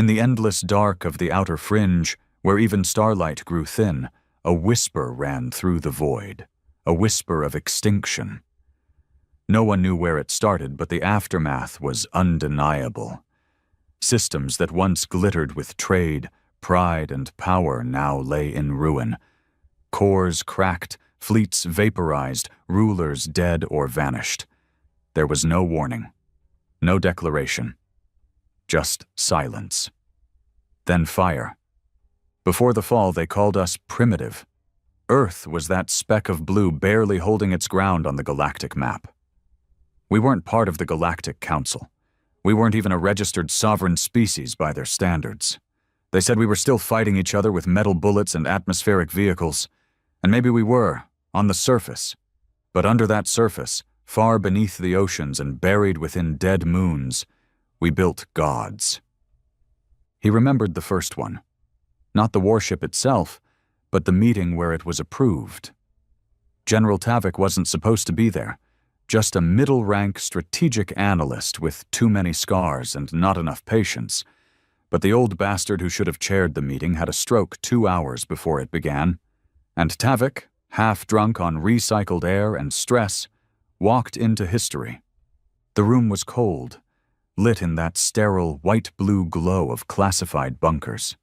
In the endless dark of the outer fringe, where even starlight grew thin, a whisper ran through the void, a whisper of extinction. No one knew where it started, but the aftermath was undeniable. Systems that once glittered with trade, pride, and power now lay in ruin. Cores cracked, fleets vaporized, rulers dead or vanished. There was no warning, no declaration, just silence. Then fire. Before the fall, they called us primitive. Earth was that speck of blue barely holding its ground on the galactic map. We weren't part of the Galactic Council. We weren't even a registered sovereign species by their standards. They said we were still fighting each other with metal bullets and atmospheric vehicles. And maybe we were, on the surface. But under that surface, far beneath the oceans and buried within dead moons, we built gods. He remembered the first one. Not the warship itself, but the meeting where it was approved. General Tavik wasn't supposed to be there. Just a middle-rank strategic analyst with too many scars and not enough patience. But the old bastard who should have chaired the meeting had a stroke 2 hours before it began. And Tavik, half drunk on recycled air and stress, walked into history. The room was cold, lit in that sterile white-blue glow of classified bunkers.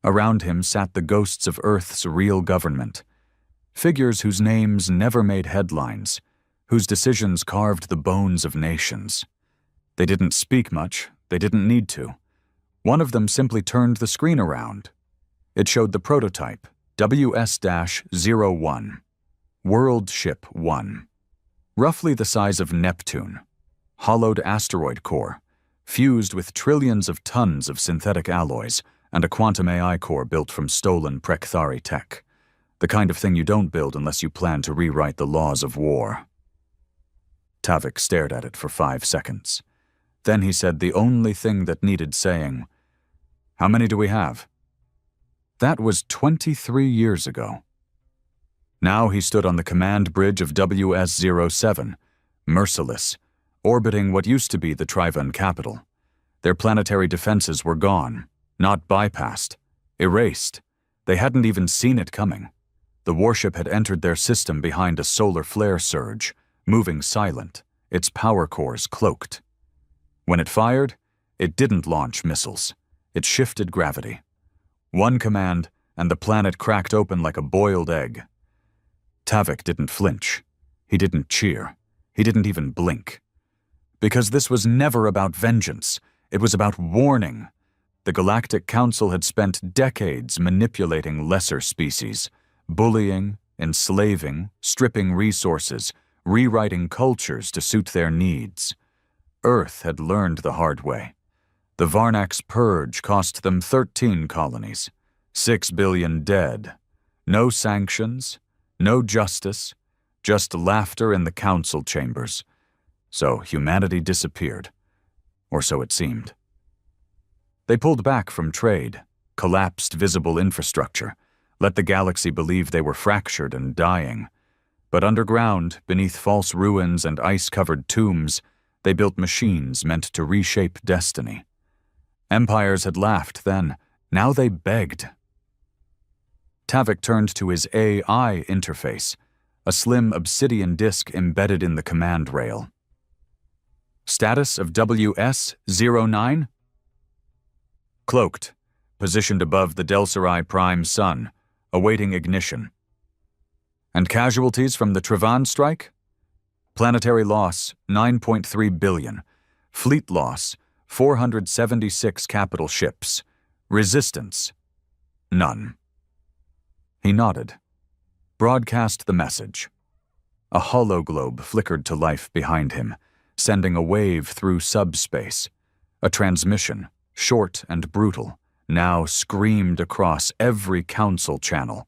Around him sat the ghosts of Earth's real government, figures whose names never made headlines, whose decisions carved the bones of nations. They didn't speak much, they didn't need to. One of them simply turned the screen around. It showed the prototype, WS-01, World Ship 1. Roughly the size of Neptune, hollowed asteroid core, fused with trillions of tons of synthetic alloys, and a quantum AI core built from stolen Prekthari tech. The kind of thing you don't build unless you plan to rewrite the laws of war. Tavik stared at it for 5 seconds. Then he said the only thing that needed saying, "How many do we have?" That was 23 years ago. Now he stood on the command bridge of WS-07, merciless, orbiting what used to be the Trivan capital. Their planetary defenses were gone, not bypassed, erased. They hadn't even seen it coming. The warship had entered their system behind a solar flare surge, moving silent, its power cores cloaked. When it fired, it didn't launch missiles. It shifted gravity. One command, and the planet cracked open like a boiled egg. Tavik didn't flinch. He didn't cheer. He didn't even blink. Because this was never about vengeance. It was about warning. The Galactic Council had spent decades manipulating lesser species, bullying, enslaving, stripping resources, rewriting cultures to suit their needs. Earth had learned the hard way. The Varnak's purge cost them 13 colonies, 6 billion dead, no sanctions, no justice, just laughter in the council chambers. So humanity disappeared, or so it seemed. They pulled back from trade, collapsed visible infrastructure, let the galaxy believe they were fractured and dying. But underground, beneath false ruins and ice-covered tombs, they built machines meant to reshape destiny. Empires had laughed then, now they begged. Tavik turned to his AI interface, a slim obsidian disk embedded in the command rail. Status of WS-09? Cloaked, positioned above the Delsarai Prime Sun, awaiting ignition. And casualties from the Trivan strike? Planetary loss, 9.3 billion. Fleet loss, 476 capital ships. Resistance, none. He nodded. Broadcast the message. A hologlobe flickered to life behind him, sending a wave through subspace. A transmission, short and brutal, now screamed across every council channel.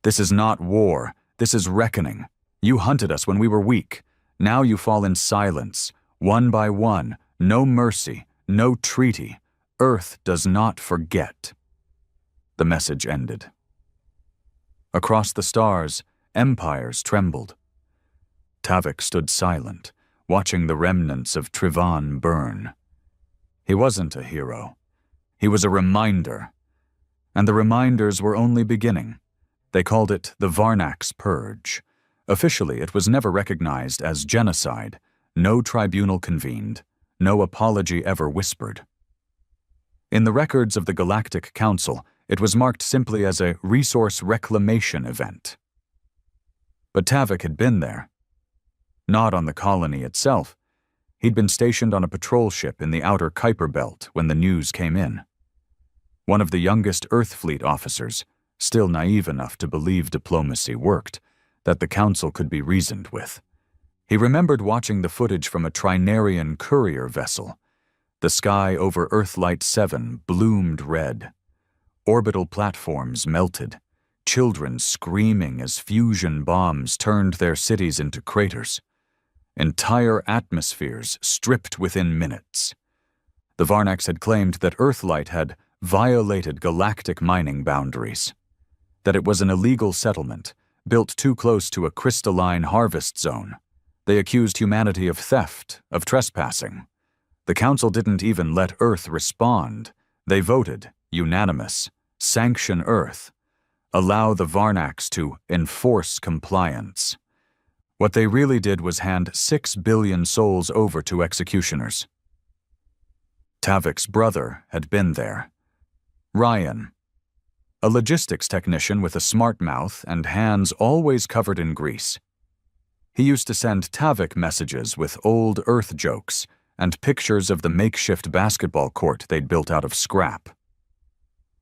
This is not war, this is reckoning. You hunted us when we were weak. Now you fall in silence, one by one, no mercy, no treaty. Earth does not forget. The message ended. Across the stars, empires trembled. Tavik stood silent, watching the remnants of Trivan burn. He wasn't a hero. He was a reminder. And the reminders were only beginning. They called it the Varnax Purge. Officially, it was never recognized as genocide, no tribunal convened, no apology ever whispered. In the records of the Galactic Council, it was marked simply as a resource reclamation event. But Tavik had been there. Not on the colony itself. He'd been stationed on a patrol ship in the outer Kuiper Belt when the news came in. One of the youngest Earth Fleet officers, still naive enough to believe diplomacy worked, that the Council could be reasoned with. He remembered watching the footage from a Trinarian courier vessel. The sky over Earthlight 7 bloomed red. Orbital platforms melted, children screaming as fusion bombs turned their cities into craters. Entire atmospheres stripped within minutes. The Varnax had claimed that Earthlight had violated galactic mining boundaries, that it was an illegal settlement, built too close to a crystalline harvest zone. They accused humanity of theft, of trespassing. The Council didn't even let Earth respond. They voted, unanimous, sanction Earth, allow the Varnax to enforce compliance. What they really did was hand 6 billion souls over to executioners. Tavik's brother had been there. Ryan, a logistics technician with a smart mouth and hands always covered in grease. He used to send Tavik messages with old Earth jokes and pictures of the makeshift basketball court they'd built out of scrap.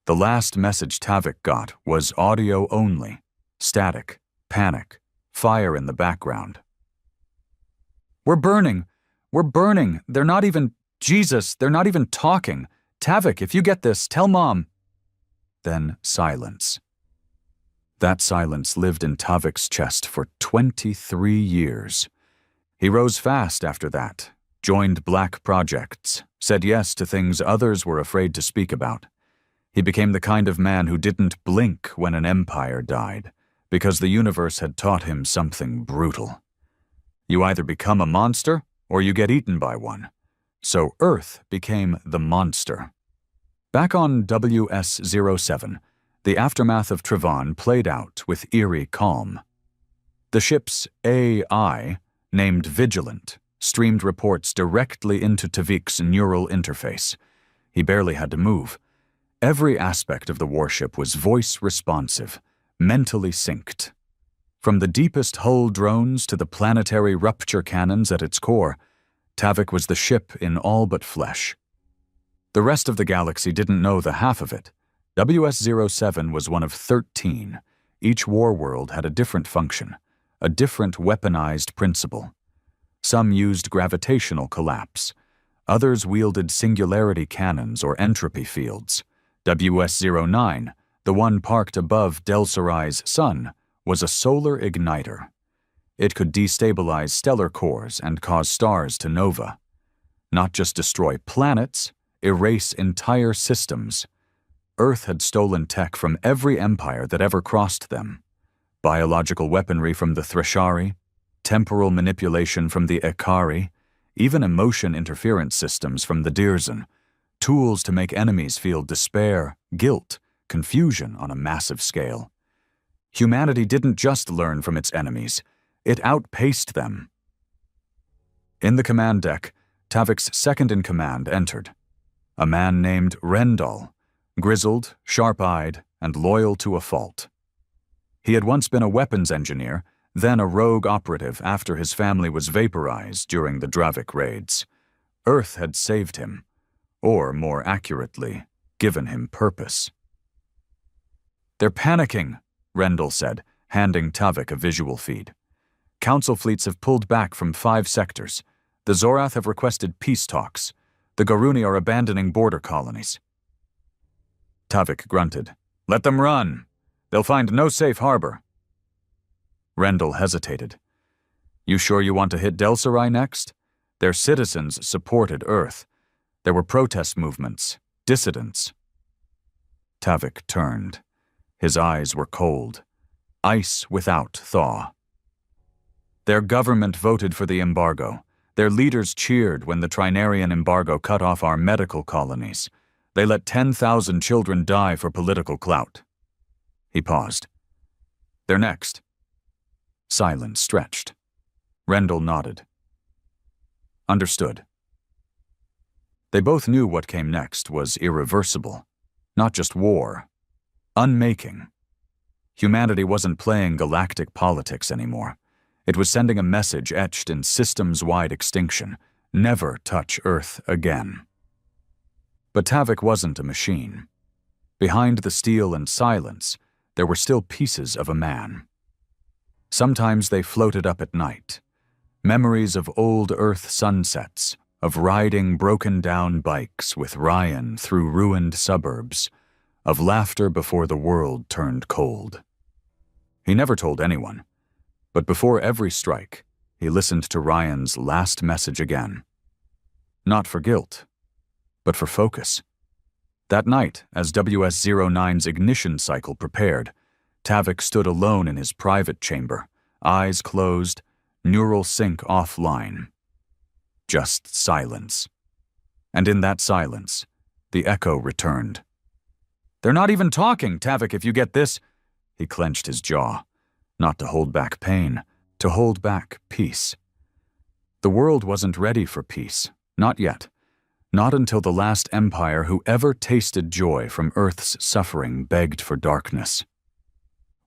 The last message Tavik got was audio only, static, panic, fire in the background. We're burning! We're burning! They're not even... Jesus, they're not even talking! Tavik, if you get this, tell Mom! Then silence. That silence lived in Tavik's chest for 23 years. He rose fast after that, joined black projects, said yes to things others were afraid to speak about. He became the kind of man who didn't blink when an empire died, because the universe had taught him something brutal. You either become a monster, or you get eaten by one. So Earth became the monster. Back on WS-07, the aftermath of Trevon played out with eerie calm. The ship's AI, named Vigilant, streamed reports directly into Tavik's neural interface. He barely had to move. Every aspect of the warship was voice-responsive, mentally synced. From the deepest hull drones to the planetary rupture cannons at its core, Tavik was the ship in all but flesh. The rest of the galaxy didn't know the half of it. WS-07 was one of 13. Each war world had a different function, a different weaponized principle. Some used gravitational collapse. Others wielded singularity cannons or entropy fields. WS-09, the one parked above Delsorai's sun, was a solar igniter. It could destabilize stellar cores and cause stars to nova. Not just destroy planets, erase entire systems. Earth had stolen tech from every empire that ever crossed them. Biological weaponry from the Threshari, temporal manipulation from the Ekari, even emotion interference systems from the Dirzan, tools to make enemies feel despair, guilt, confusion on a massive scale. Humanity didn't just learn from its enemies, it outpaced them. In the command deck, Tavik's second-in-command entered. A man named Rendal, grizzled, sharp-eyed, and loyal to a fault. He had once been a weapons engineer, then a rogue operative after his family was vaporized during the Dravik raids. Earth had saved him, or more accurately, given him purpose. "They're panicking," Rendal said, handing Tavik a visual feed. "Council fleets have pulled back from 5 sectors. The Zorath have requested peace talks. The Garuni are abandoning border colonies." Tavik grunted. "Let them run. They'll find no safe harbor." Rendal hesitated. "You sure you want to hit Delsorai next? Their citizens supported Earth. There were protest movements, dissidents." Tavik turned. His eyes were cold. Ice without thaw. "Their government voted for the embargo. Their leaders cheered when the Trinarian embargo cut off our medical colonies. They let 10,000 children die for political clout. He paused. They're next. Silence stretched. Rendell nodded. Understood. They both knew what came next was irreversible. Not just war. Unmaking. Humanity wasn't playing galactic politics anymore. It was sending a message etched in systems-wide extinction. Never touch Earth again. But Tavik wasn't a machine. Behind the steel and silence, there were still pieces of a man. Sometimes they floated up at night. Memories of old Earth sunsets, of riding broken-down bikes with Ryan through ruined suburbs, of laughter before the world turned cold. He never told anyone, but before every strike, he listened to Ryan's last message again. Not for guilt, but for focus. That night, as WS-09's ignition cycle prepared, Tavik stood alone in his private chamber, eyes closed, neural sync offline. Just silence. And in that silence, the echo returned. "They're not even talking, Tavik, if you get this." He clenched his jaw, not to hold back pain, to hold back peace. The world wasn't ready for peace, not yet. Not until the last empire who ever tasted joy from Earth's suffering begged for darkness.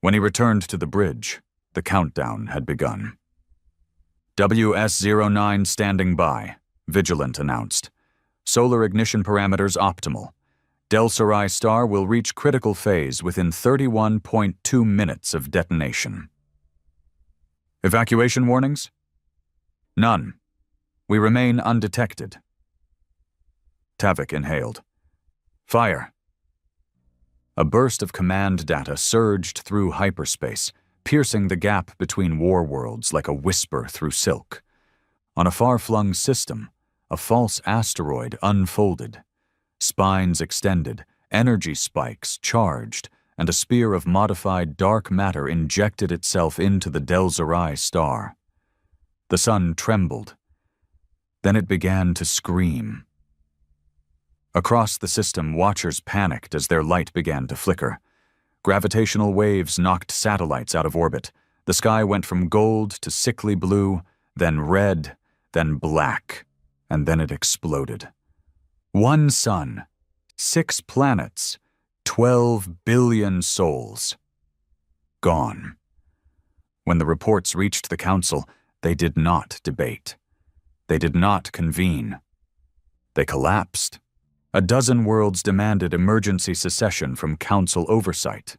When he returned to the bridge, the countdown had begun. WS-09 standing by, Vigilant announced. Solar ignition parameters optimal. Del Sarai star will reach critical phase within 31.2 minutes of detonation. Evacuation warnings? None. We remain undetected. Tavik inhaled. Fire. A burst of command data surged through hyperspace, piercing the gap between war worlds like a whisper through silk. On a far-flung system, a false asteroid unfolded. Spines extended, energy spikes charged, and a spear of modified dark matter injected itself into the Del Sarai star. The sun trembled. Then it began to scream. Across the system, watchers panicked as their light began to flicker. Gravitational waves knocked satellites out of orbit. The sky went from gold to sickly blue, then red, then black, and then it exploded. One sun, 6 planets, 12 billion souls. Gone. When the reports reached the Council, they did not debate. They did not convene. They collapsed. A dozen worlds demanded emergency secession from Council oversight.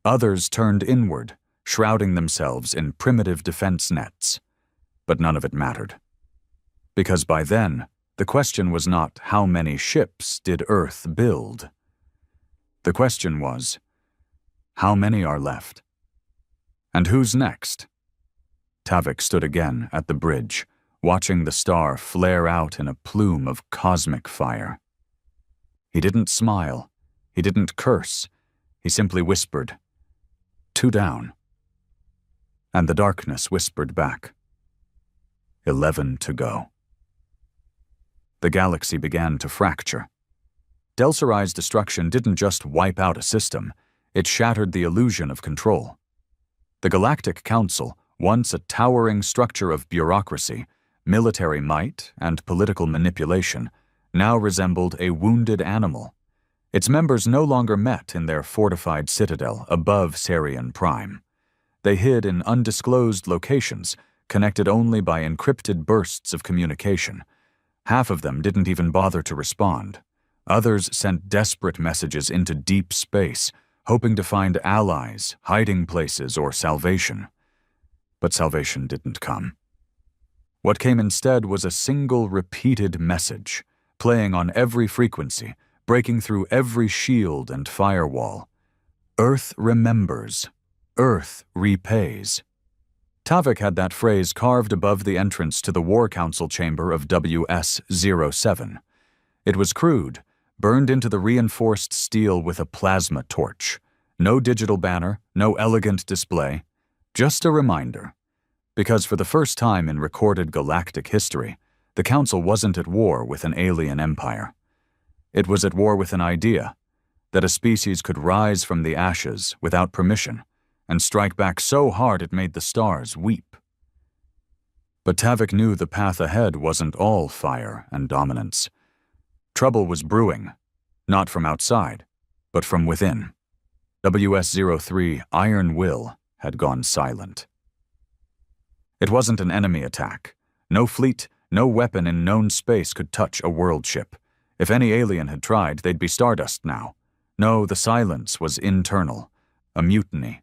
Others turned inward, shrouding themselves in primitive defense nets. But none of it mattered. Because by then, the question was not how many ships did Earth build. The question was, how many are left? And who's next? Tavik stood again at the bridge, watching the star flare out in a plume of cosmic fire. He didn't smile. He didn't curse. He simply whispered, 2 down. And the darkness whispered back, 11 to go. The galaxy began to fracture. Del Sarai's destruction didn't just wipe out a system, it shattered the illusion of control. The Galactic Council, once a towering structure of bureaucracy, military might, and political manipulation, now resembled a wounded animal. Its members no longer met in their fortified citadel above Sarian Prime. They hid in undisclosed locations, connected only by encrypted bursts of communication. Half of them didn't even bother to respond. Others sent desperate messages into deep space, hoping to find allies, hiding places, or salvation. But salvation didn't come. What came instead was a single repeated message, playing on every frequency, breaking through every shield and firewall. Earth remembers. Earth repays. Tavik had that phrase carved above the entrance to the War Council chamber of WS-07. It was crude, burned into the reinforced steel with a plasma torch. No digital banner, no elegant display, just a reminder. Because for the first time in recorded galactic history, the Council wasn't at war with an alien empire. It was at war with an idea that a species could rise from the ashes without permission and strike back so hard it made the stars weep. But Tavik knew the path ahead wasn't all fire and dominance. Trouble was brewing, not from outside, but from within. WS-03 Iron Will had gone silent. It wasn't an enemy attack. No fleet, no weapon in known space could touch a world ship. If any alien had tried, they'd be stardust now. No, the silence was internal, a mutiny.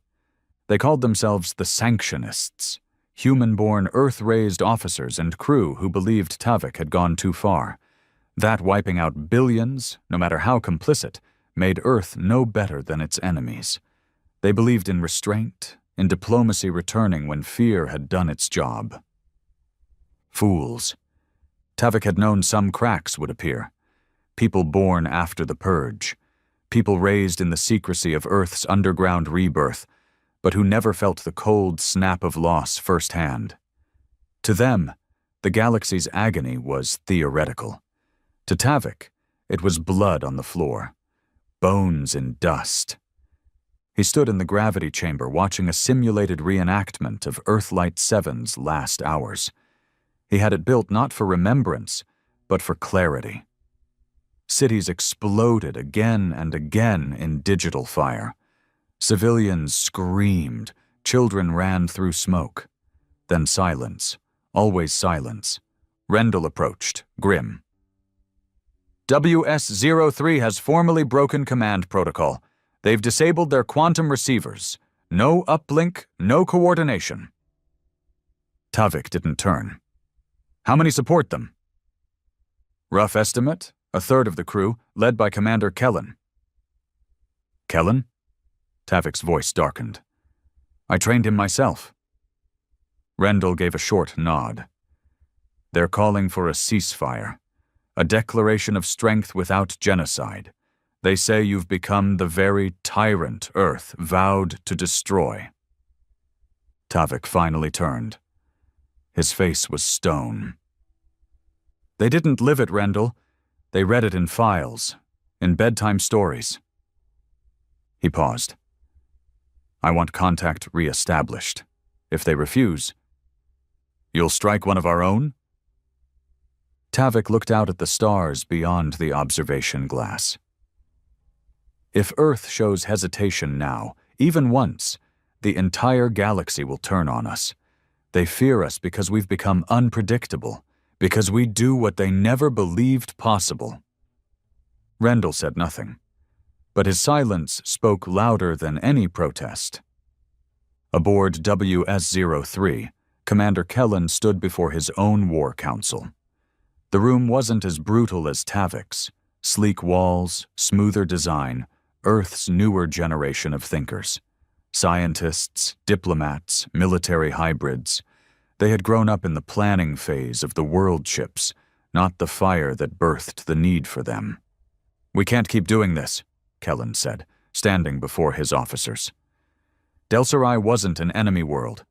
They called themselves the Sanctionists, human-born, Earth-raised officers and crew who believed Tavik had gone too far. That wiping out billions, no matter how complicit, made Earth no better than its enemies. They believed in restraint, in diplomacy returning when fear had done its job. Fools. Tavik had known some cracks would appear. People born after the Purge. People raised in the secrecy of Earth's underground rebirth, but who never felt the cold snap of loss firsthand. To them, the galaxy's agony was theoretical. To Tavik, it was blood on the floor, bones in dust. He stood in the gravity chamber watching a simulated reenactment of Earthlight 7's last hours. He had it built not for remembrance, but for clarity. Cities exploded again and again in digital fire. Civilians screamed, children ran through smoke. Then silence, always silence. Rendell approached, grim. WS-03 has formally broken command protocol. They've disabled their quantum receivers. No uplink, no coordination. Tavik didn't turn. How many support them? Rough estimate, a third of the crew, led by Commander Kellen. Kellen? Tavik's voice darkened. I trained him myself. Rendell gave a short nod. They're calling for a ceasefire, a declaration of strength without genocide. They say you've become the very tyrant Earth vowed to destroy. Tavik finally turned. His face was stone. They didn't live it, Rendell. They read it in files, in bedtime stories. He paused. I want contact re-established. If they refuse, you'll strike one of our own? Tavik looked out at the stars beyond the observation glass. If Earth shows hesitation now, even once, the entire galaxy will turn on us. They fear us because we've become unpredictable, because we do what they never believed possible. Rendell said nothing, but his silence spoke louder than any protest. Aboard WS-03, Commander Kellen stood before his own war council. The room wasn't as brutal as Tavik's. Sleek walls, smoother design, Earth's newer generation of thinkers. Scientists, diplomats, military hybrids. They had grown up in the planning phase of the world ships, not the fire that birthed the need for them. We can't keep doing this, Kellen said, standing before his officers. Delsarai wasn't an enemy world.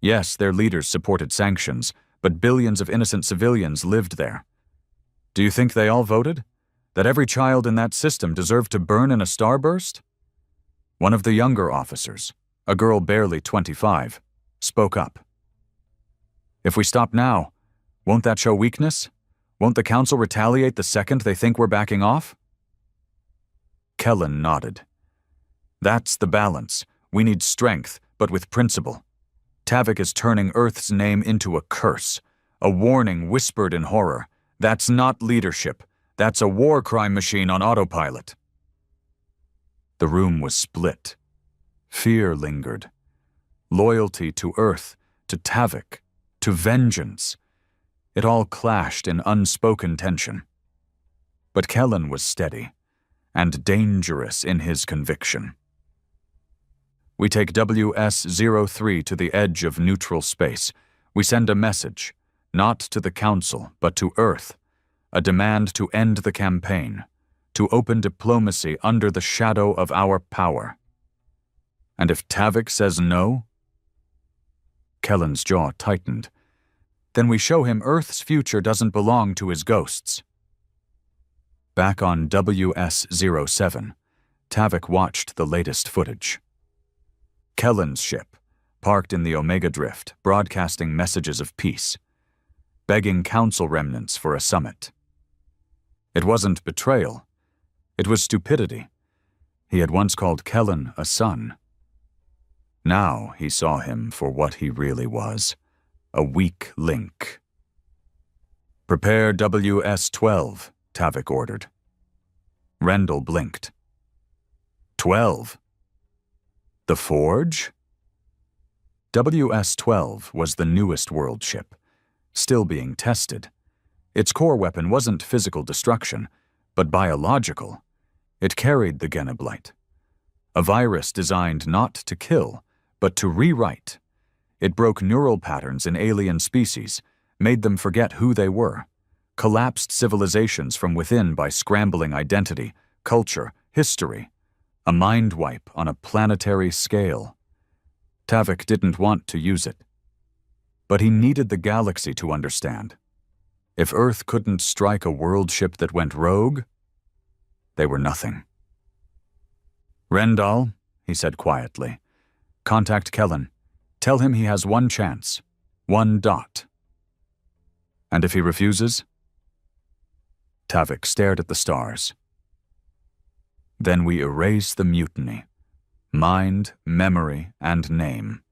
Yes, their leaders supported sanctions, but billions of innocent civilians lived there. Do you think they all voted? That every child in that system deserved to burn in a starburst? One of the younger officers, a girl barely 25, spoke up. If we stop now, won't that show weakness? Won't the Council retaliate the second they think we're backing off? Kellen nodded. That's the balance. We need strength, but with principle. Tavik is turning Earth's name into a curse, a warning whispered in horror. That's not leadership. That's a war crime machine on autopilot. The room was split. Fear lingered. Loyalty to Earth, to Tavik, to vengeance. It all clashed in unspoken tension. But Kellen was steady, and dangerous in his conviction. We take WS-03 to the edge of neutral space. We send a message, not to the Council, but to Earth. A demand to end the campaign, to open diplomacy under the shadow of our power. And if Tavik says no? Kellen's jaw tightened. Then we show him Earth's future doesn't belong to his ghosts. Back on WS-07, Tavik watched the latest footage. Kellen's ship, parked in the Omega Drift, broadcasting messages of peace, begging council remnants for a summit. It wasn't betrayal. It was stupidity. He had once called Kellen a son. Now he saw him for what he really was, a weak link. "Prepare WS-12, Tavik ordered. Rendell blinked. 12? The Forge? WS-12 was the newest world ship, still being tested. Its core weapon wasn't physical destruction, but biological. It carried the Genoblite, a virus designed not to kill, but to rewrite. It broke neural patterns in alien species, made them forget who they were, collapsed civilizations from within by scrambling identity, culture, history, a mind wipe on a planetary scale. Tavik didn't want to use it. But he needed the galaxy to understand. If Earth couldn't strike a world ship that went rogue, they were nothing. "Rendell," he said quietly, "contact Kellen. Tell him he has one chance, one dot." "And if he refuses?" Tavik stared at the stars. "Then we erase the mutiny. Mind, memory, and name."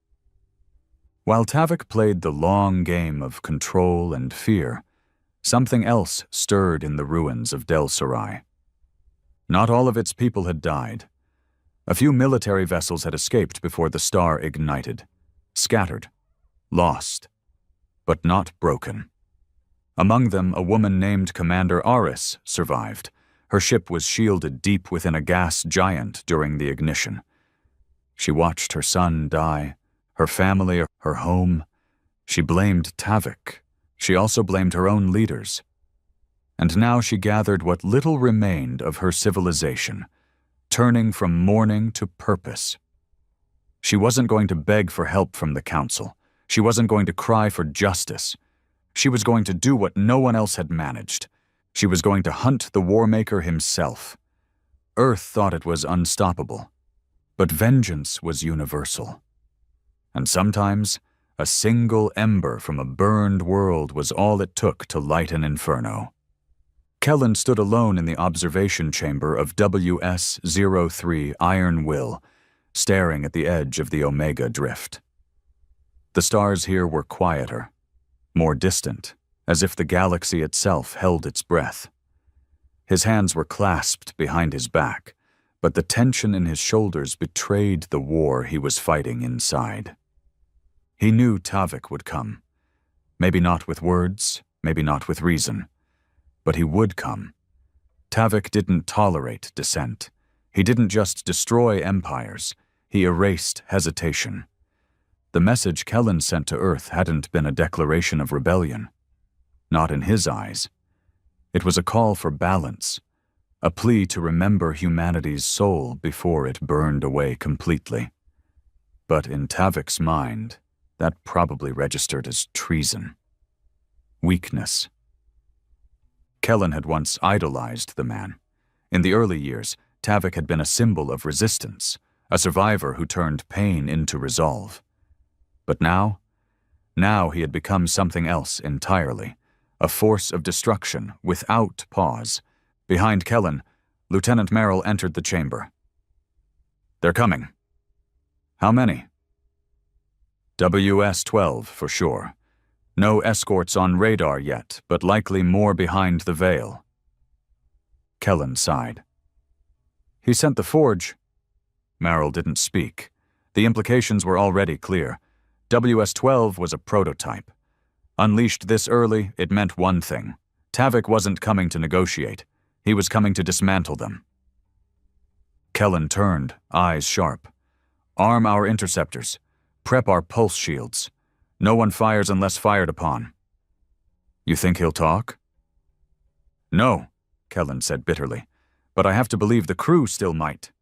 While Tavik played the long game of control and fear, something else stirred in the ruins of Del Sarai. Not all of its people had died. A few military vessels had escaped before the star ignited, scattered, lost, but not broken. Among them, a woman named Commander Aris survived. Her ship was shielded deep within a gas giant during the ignition. She watched her son die, her family, her home. She blamed Tavik. She also blamed her own leaders. And now she gathered what little remained of her civilization, turning from mourning to purpose. She wasn't going to beg for help from the council. She wasn't going to cry for justice. She was going to do what no one else had managed. She was going to hunt the Warmaker himself. Earth thought it was unstoppable, but vengeance was universal. And sometimes, a single ember from a burned world was all it took to light an inferno. Kellen stood alone in the observation chamber of WS-03 Iron Will, staring at the edge of the Omega Drift. The stars here were quieter, more distant, as if the galaxy itself held its breath. His hands were clasped behind his back, but the tension in his shoulders betrayed the war he was fighting inside. He knew Tavik would come. Maybe not with words, maybe not with reason. But he would come. Tavik didn't tolerate dissent. He didn't just destroy empires. He erased hesitation. The message Kellen sent to Earth hadn't been a declaration of rebellion. Not in his eyes. It was a call for balance, a plea to remember humanity's soul before it burned away completely. But in Tavik's mind, that probably registered as treason. Weakness. Kellen had once idolized the man. In the early years, Tavik had been a symbol of resistance, a survivor who turned pain into resolve. But now he had become something else entirely, a force of destruction without pause. Behind Kellen, Lieutenant Merrill entered the chamber. "They're coming." "How many?" WS-12 for sure. No escorts on radar yet, but likely more behind the veil. Kellen sighed. "He sent the Forge." Merrill didn't speak. The implications were already clear. WS-12 was a prototype. Unleashed this early, it meant one thing. Tavik wasn't coming to negotiate. He was coming to dismantle them. Kellen turned, eyes sharp. "Arm our interceptors. Prep our pulse shields. No one fires unless fired upon." "You think he'll talk?" "No," Kellen said bitterly, "but I have to believe the crew still might."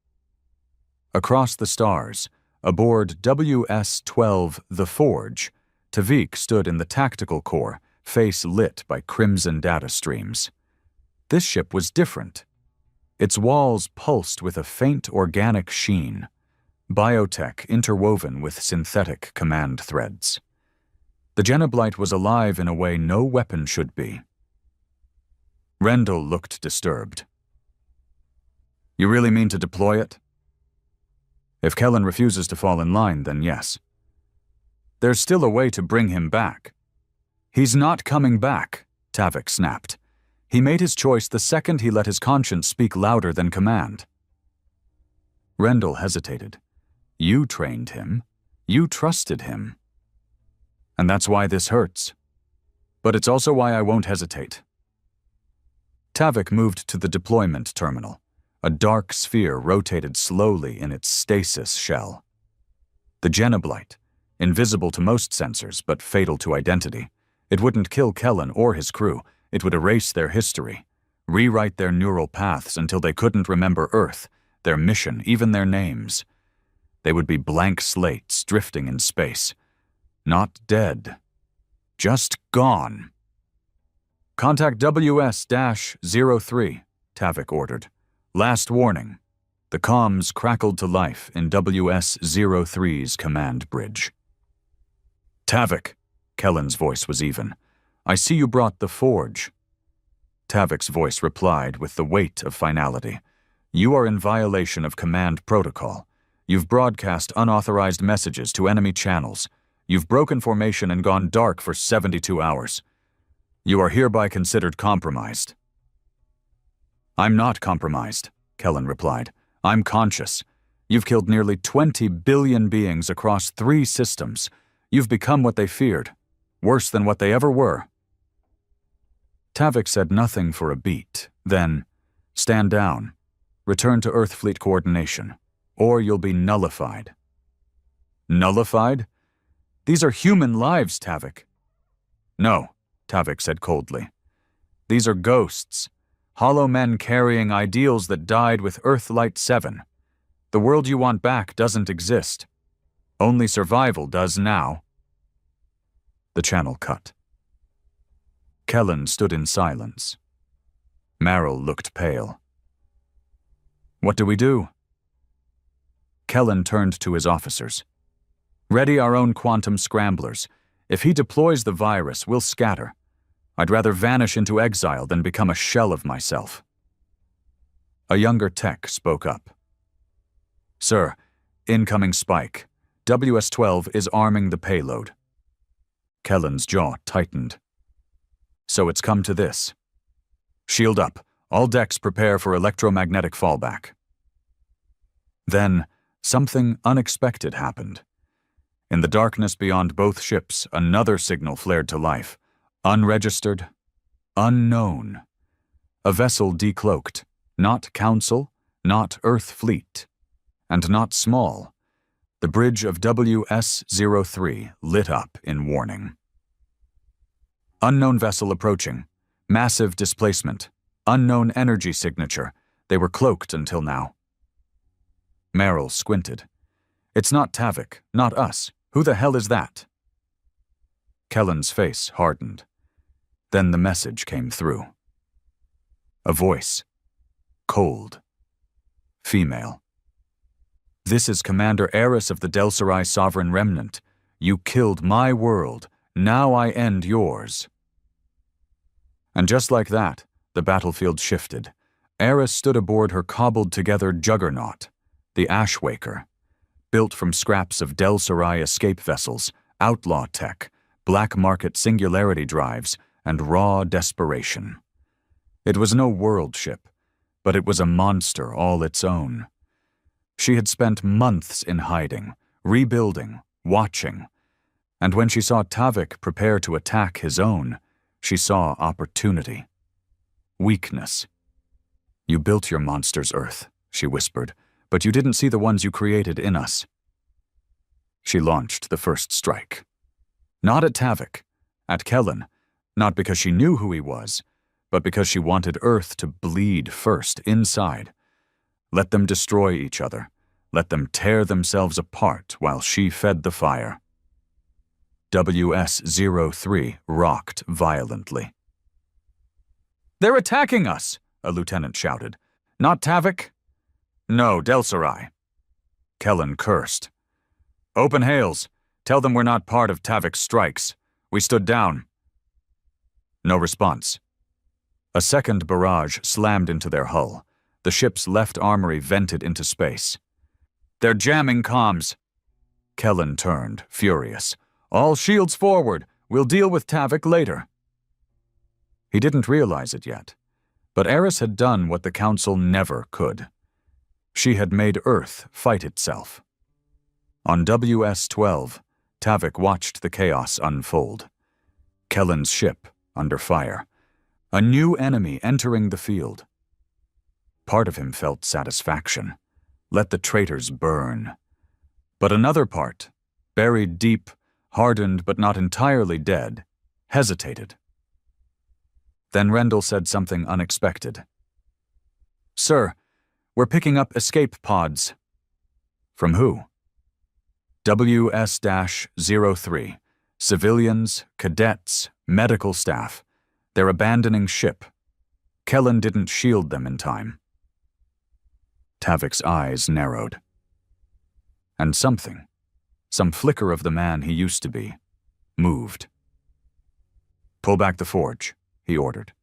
Across the stars, aboard WS-12 The Forge, Tavik stood in the tactical core, face lit by crimson data streams. This ship was different. Its walls pulsed with a faint organic sheen, biotech interwoven with synthetic command threads. The Genoblite was alive in a way no weapon should be. Rendell looked disturbed. You really mean to deploy it? If Kellen refuses to fall in line, then yes. There's still a way to bring him back. He's not coming back, Tavik snapped. He made his choice the second he let his conscience speak louder than command. Rendell hesitated. You trained him. You trusted him. And that's why this hurts. But it's also why I won't hesitate. Tavik moved to the deployment terminal. A dark sphere rotated slowly in its stasis shell. The Genoblite, invisible to most sensors but fatal to identity. It wouldn't kill Kellen or his crew. It would erase their history, rewrite their neural paths until they couldn't remember Earth, their mission, even their names. They would be blank slates drifting in space. Not dead. Just gone. Contact WS-03, Tavik ordered. Last warning. The comms crackled to life in WS-03's command bridge. Tavik, Kellen's voice was even. I see you brought the forge. Tavik's voice replied with the weight of finality. You are in violation of command protocol. You've broadcast unauthorized messages to enemy channels. You've broken formation and gone dark for 72 hours. You are hereby considered compromised. I'm not compromised, Kellen replied. I'm conscious. You've killed nearly 20 billion beings across 3 systems. You've become what they feared. Worse than what they ever were. Tavik said nothing for a beat, then, stand down. Return to Earth Fleet coordination, or you'll be nullified. Nullified? These are human lives, Tavik. No, Tavik said coldly. These are ghosts, hollow men carrying ideals that died with Earthlight 7. The world you want back doesn't exist. Only survival does now. The channel cut. Kellen stood in silence. Merrill looked pale. What do we do? Kellen turned to his officers. Ready our own quantum scramblers. If he deploys the virus, we'll scatter. I'd rather vanish into exile than become a shell of myself. A younger tech spoke up. Sir, incoming spike. WS-12 is arming the payload. Kellen's jaw tightened. So it's come to this. Shield up. All decks prepare for electromagnetic fallback. Then, something unexpected happened. In the darkness beyond both ships, another signal flared to life. Unregistered, unknown. A vessel decloaked. Not Council, not Earth Fleet. And not small. The bridge of WS-03 lit up in warning. Unknown vessel approaching. Massive displacement. Unknown energy signature. They were cloaked until now. Merrill squinted. It's not Tavik, not us. Who the hell is that? Kellen's face hardened. Then the message came through. A voice. Cold. Female. This is Commander Eris of the Delsarai Sovereign Remnant. You killed my world. Now I end yours. And just like that, the battlefield shifted. Eris stood aboard her cobbled-together juggernaut, the Ashwaker, built from scraps of Delsarai escape vessels, outlaw tech, black market singularity drives, and raw desperation. It was no world ship, but it was a monster all its own. She had spent months in hiding, rebuilding, watching, and when she saw Tavik prepare to attack his own, she saw opportunity. Weakness. You built your monsters, Earth, she whispered, but you didn't see the ones you created in us. She launched the first strike. Not at Tavik, at Kellen, not because she knew who he was, but because she wanted Earth to bleed first inside. Let them destroy each other. Let them tear themselves apart while she fed the fire. WS-03 rocked violently. "They're attacking us!" a lieutenant shouted. "Not Tavik?" "No, Delsarai." Kellen cursed. "Open hails. Tell them we're not part of Tavik's strikes. We stood down." No response. A second barrage slammed into their hull. The ship's left armory vented into space. "They're jamming comms." Kellen turned, furious. "All shields forward. We'll deal with Tavik later." He didn't realize it yet, but Eris had done what the Council never could. She had made Earth fight itself. On WS-12, Tavik watched the chaos unfold. Kellen's ship under fire. A new enemy entering the field. Part of him felt satisfaction. Let the traitors burn. But another part, buried deep, hardened but not entirely dead, hesitated. Then Rendell said something unexpected. "Sir, we're picking up escape pods." "From who?" WS-03. Civilians, cadets, medical staff. They're abandoning ship. Kellen didn't shield them in time. Tavik's eyes narrowed. And something, some flicker of the man he used to be, moved. "Pull back the forge," he ordered.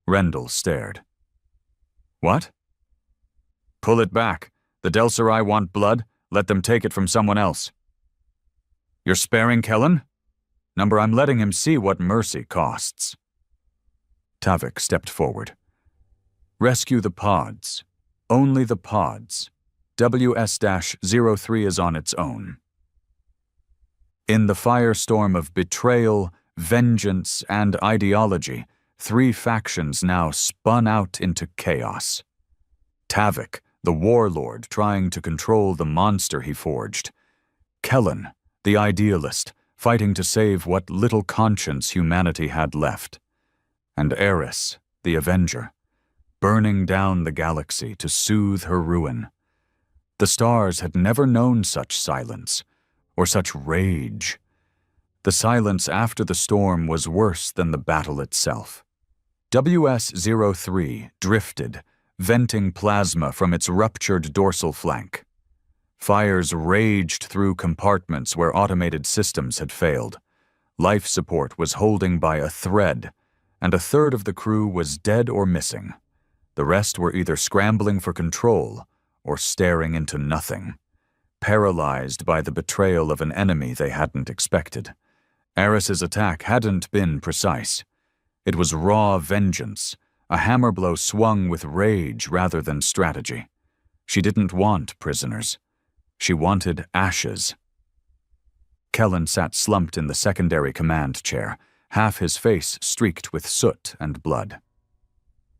Rendell stared. "What?" "Pull it back. The Delsarai want blood. Let them take it from someone else." "You're sparing Kellen?" "Number, I'm letting him see what mercy costs." Tavik stepped forward. "Rescue the pods. Only the pods. WS-03 is on its own." In the firestorm of betrayal, vengeance, and ideology, three factions now spun out into chaos. Tavik, the warlord trying to control the monster he forged. Kellen, the idealist, fighting to save what little conscience humanity had left. And Eris, the avenger, burning down the galaxy to soothe her ruin. The stars had never known such silence, or such rage. The silence after the storm was worse than the battle itself. WS-03 drifted, venting plasma from its ruptured dorsal flank. Fires raged through compartments where automated systems had failed. Life support was holding by a thread, and a third of the crew was dead or missing. The rest were either scrambling for control or staring into nothing, paralyzed by the betrayal of an enemy they hadn't expected. Eris's attack hadn't been precise. It was raw vengeance, a hammer blow swung with rage rather than strategy. She didn't want prisoners. She wanted ashes. Kellen sat slumped in the secondary command chair, half his face streaked with soot and blood.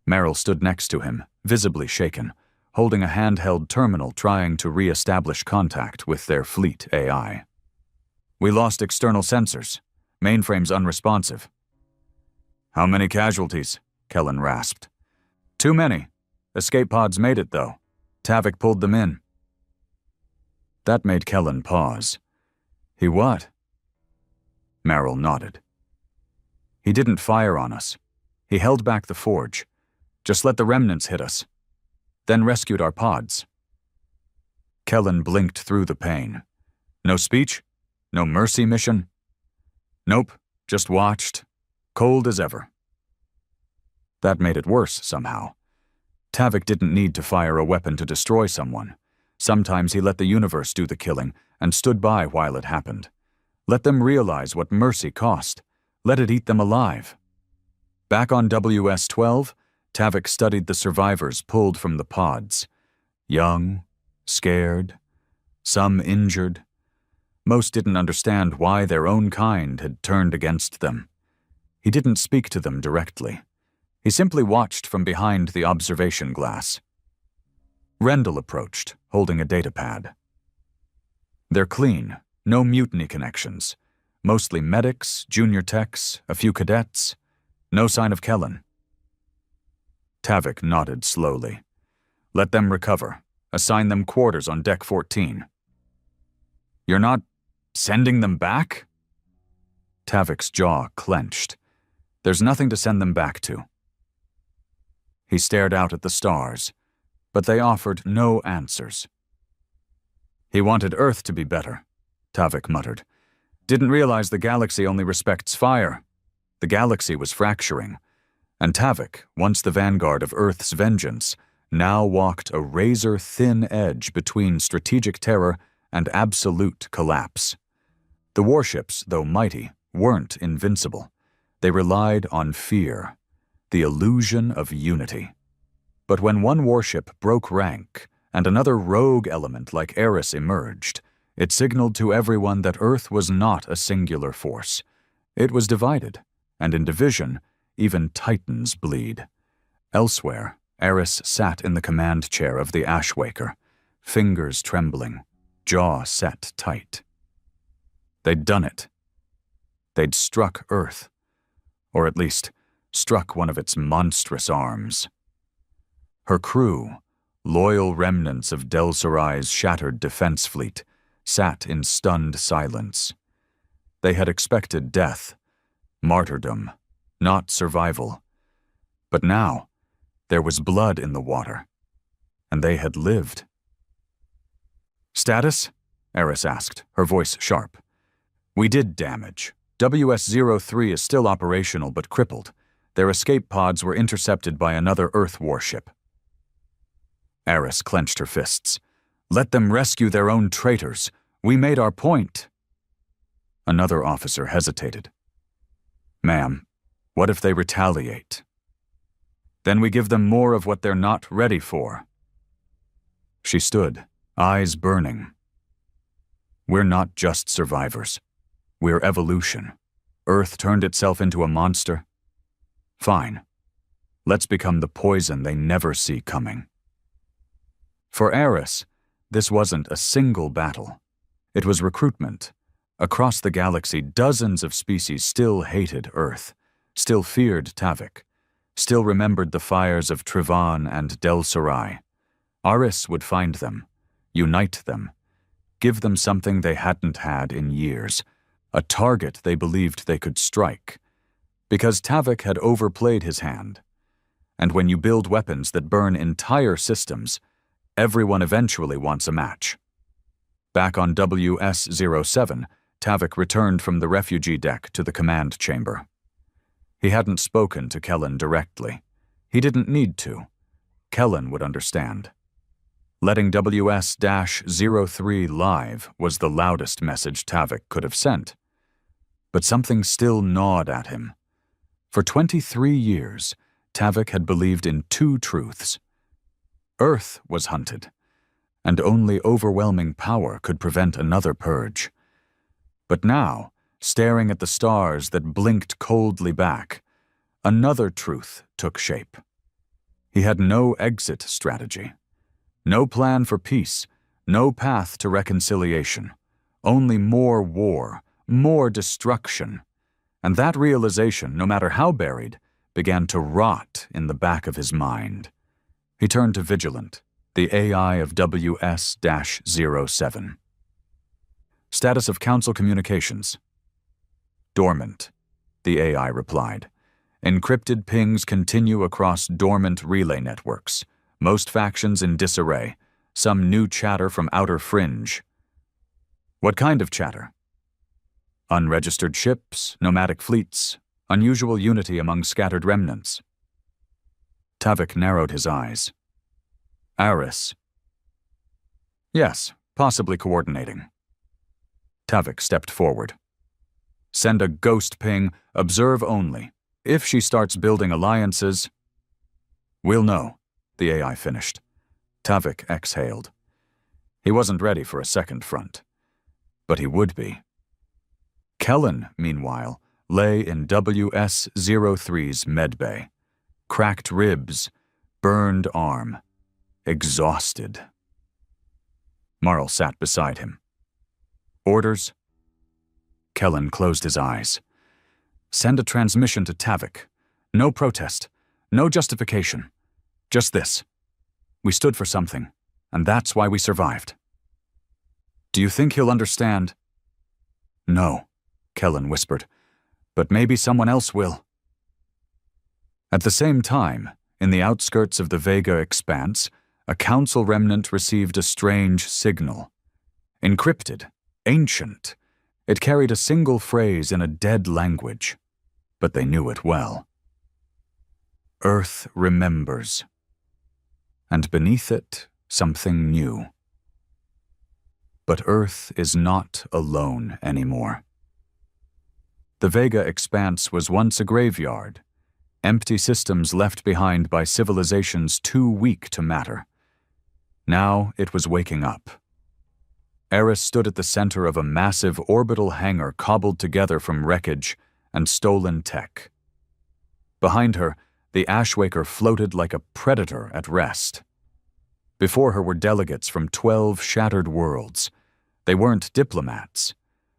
Merrill stood next to him, visibly shaken, holding a handheld terminal trying to re-establish contact with their fleet AI. "We lost external sensors. Mainframe's unresponsive." "How many casualties?" Kellen rasped. "Too many. Escape pods made it, though. Tavik pulled them in." That made Kellen pause. "He what?" Merrill nodded. "He didn't fire on us. He held back the forge. Just let the remnants hit us. Then rescued our pods." Kellen blinked through the pain. "No speech? No mercy mission?" "Nope, just watched. Cold as ever." That made it worse somehow. Tavik didn't need to fire a weapon to destroy someone. Sometimes he let the universe do the killing and stood by while it happened. Let them realize what mercy cost. Let it eat them alive. Back on WS-12, Tavik studied the survivors pulled from the pods. Young, scared, some injured. Most didn't understand why their own kind had turned against them. He didn't speak to them directly. He simply watched from behind the observation glass. Rendell approached, holding a datapad. "They're clean, no mutiny connections. Mostly medics, junior techs, a few cadets. No sign of Kellen." Tavik nodded slowly. "Let them recover. Assign them quarters on Deck 14. "You're not sending them back?" Tavik's jaw clenched. There's nothing to send them back to. He stared out at the stars, but they offered no answers. He wanted Earth to be better, Tavik muttered. Didn't realize the galaxy only respects fire. The galaxy was fracturing, and Tavik, once the vanguard of Earth's vengeance, now walked a razor-thin edge between strategic terror and absolute collapse. The warships, though mighty, weren't invincible. They relied on fear, the illusion of unity. But when one warship broke rank and another rogue element like Eris emerged, it signaled to everyone that Earth was not a singular force. It was divided, and in division, even titans bleed. Elsewhere, Eris sat in the command chair of the Ashwaker, fingers trembling, jaw set tight. They'd done it. They'd struck Earth, or at least struck one of its monstrous arms. Her crew, loyal remnants of Del Sarai's shattered defense fleet, sat in stunned silence. They had expected death, martyrdom, not survival. But now, there was blood in the water, and they had lived. "Status?" Eris asked, her voice sharp. "We did damage. WS-03 is still operational but crippled. Their escape pods were intercepted by another Earth warship." Eris clenched her fists. "Let them rescue their own traitors. We made our point." Another officer hesitated. "Ma'am, what if they retaliate? Then we give them more of what they're not ready for." She stood, eyes burning. "We're not just survivors. We're evolution. Earth turned itself into a monster. Fine. Let's become the poison they never see coming." For Eris, this wasn't a single battle. It was recruitment. Across the galaxy, dozens of species still hated Earth, still feared Tavik, still remembered the fires of Trivan and Del Sarai. Aris would find them, unite them, give them something they hadn't had in years, a target they believed they could strike, because Tavik had overplayed his hand. And when you build weapons that burn entire systems, everyone eventually wants a match. Back on WS-07, Tavik returned from the refugee deck to the command chamber. He hadn't spoken to Kellen directly. He didn't need to. Kellen would understand. Letting WS-03 live was the loudest message Tavik could have sent. But something still gnawed at him. For 23 years, Tavik had believed in two truths. Earth was hunted, and only overwhelming power could prevent another purge. But now, staring at the stars that blinked coldly back, another truth took shape. He had no exit strategy, no plan for peace, no path to reconciliation, only more war, more destruction. And that realization, no matter how buried, began to rot in the back of his mind. He turned to Vigilant, the AI of WS-07. "Status of Council communications." "Dormant," the AI replied. "Encrypted pings continue across dormant relay networks, most factions in disarray, some new chatter from outer fringe." "What kind of chatter?" "Unregistered ships, nomadic fleets, unusual unity among scattered remnants." Tavik narrowed his eyes. "Aris." "Yes, possibly coordinating." Tavik stepped forward. "Send a ghost ping, observe only. If she starts building alliances—" "We'll know," the AI finished. Tavik exhaled. He wasn't ready for a second front. But he would be. Kellen, meanwhile, lay in WS-03's medbay. Cracked ribs, burned arm, exhausted. Marl sat beside him. "Orders?" Kellen closed his eyes. "Send a transmission to Tavik. No protest, no justification. Just this. We stood for something, and that's why we survived." "Do you think he'll understand?" "No," Kellen whispered. But maybe someone else will. At the same time, in the outskirts of the Vega expanse, a council remnant received a strange signal. Encrypted, ancient, it carried a single phrase in a dead language, but they knew it well. Earth remembers. And beneath it, something new. But Earth is not alone anymore. The Vega expanse was once a graveyard, empty systems left behind by civilizations too weak to matter. Now it was waking up. Eris stood at the center of a massive orbital hangar cobbled together from wreckage and stolen tech. Behind her, the Ashwaker floated like a predator at rest. Before her were delegates from 12 shattered worlds. They weren't diplomats.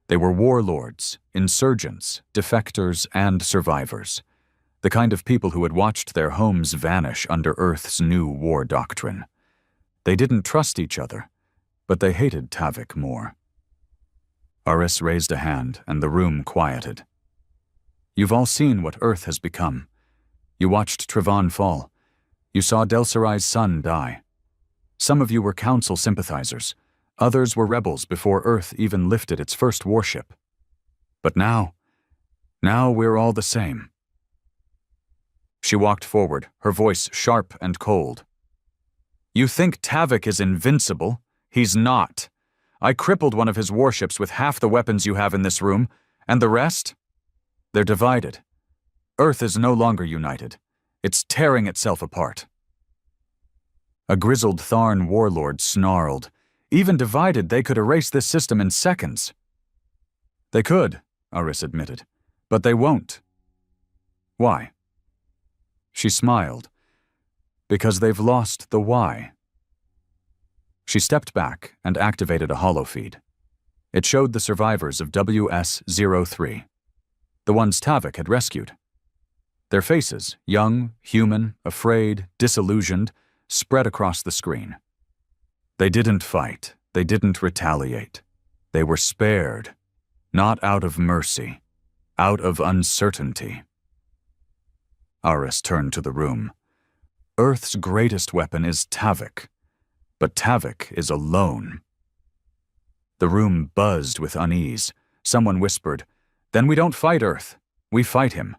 They were warlords, insurgents, defectors, and survivors. The kind of people who had watched their homes vanish under Earth's new war doctrine. They didn't trust each other, but they hated Tavik more. Aris raised a hand, and the room quieted. You've all seen what Earth has become. You watched Trevon fall. You saw Delcerai's son die. Some of you were Council sympathizers. Others were rebels before Earth even lifted its first warship. But now we're all the same. She walked forward, her voice sharp and cold. You think Tavik is invincible? He's not. I crippled one of his warships with half the weapons you have in this room, and the rest? They're divided. Earth is no longer united. It's tearing itself apart. A grizzled Tharn warlord snarled. Even divided, they could erase this system in seconds. They could, Aris admitted, but they won't. Why? She smiled. Because they've lost the why. She stepped back and activated a holofeed. It showed the survivors of WS-03, the ones Tavik had rescued. Their faces, young, human, afraid, disillusioned, spread across the screen. They didn't fight. They didn't retaliate. They were spared, not out of mercy, out of uncertainty. Aris turned to the room. Earth's greatest weapon is Tavik, but Tavik is alone. The room buzzed with unease. Someone whispered, "Then we don't fight Earth. We fight him."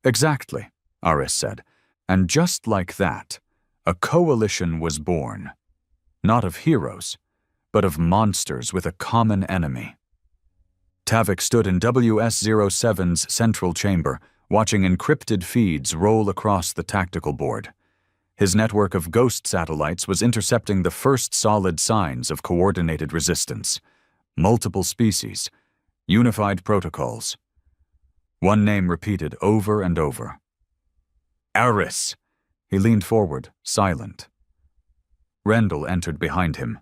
Exactly, Aris said, and just like that, a coalition was born. Not of heroes, but of monsters with a common enemy. Tavik stood in WS-07's central chamber, watching encrypted feeds roll across the tactical board. His network of ghost satellites was intercepting the first solid signs of coordinated resistance. Multiple species, unified protocols. One name repeated over and over. Aris! He leaned forward, silent. Rendell entered behind him.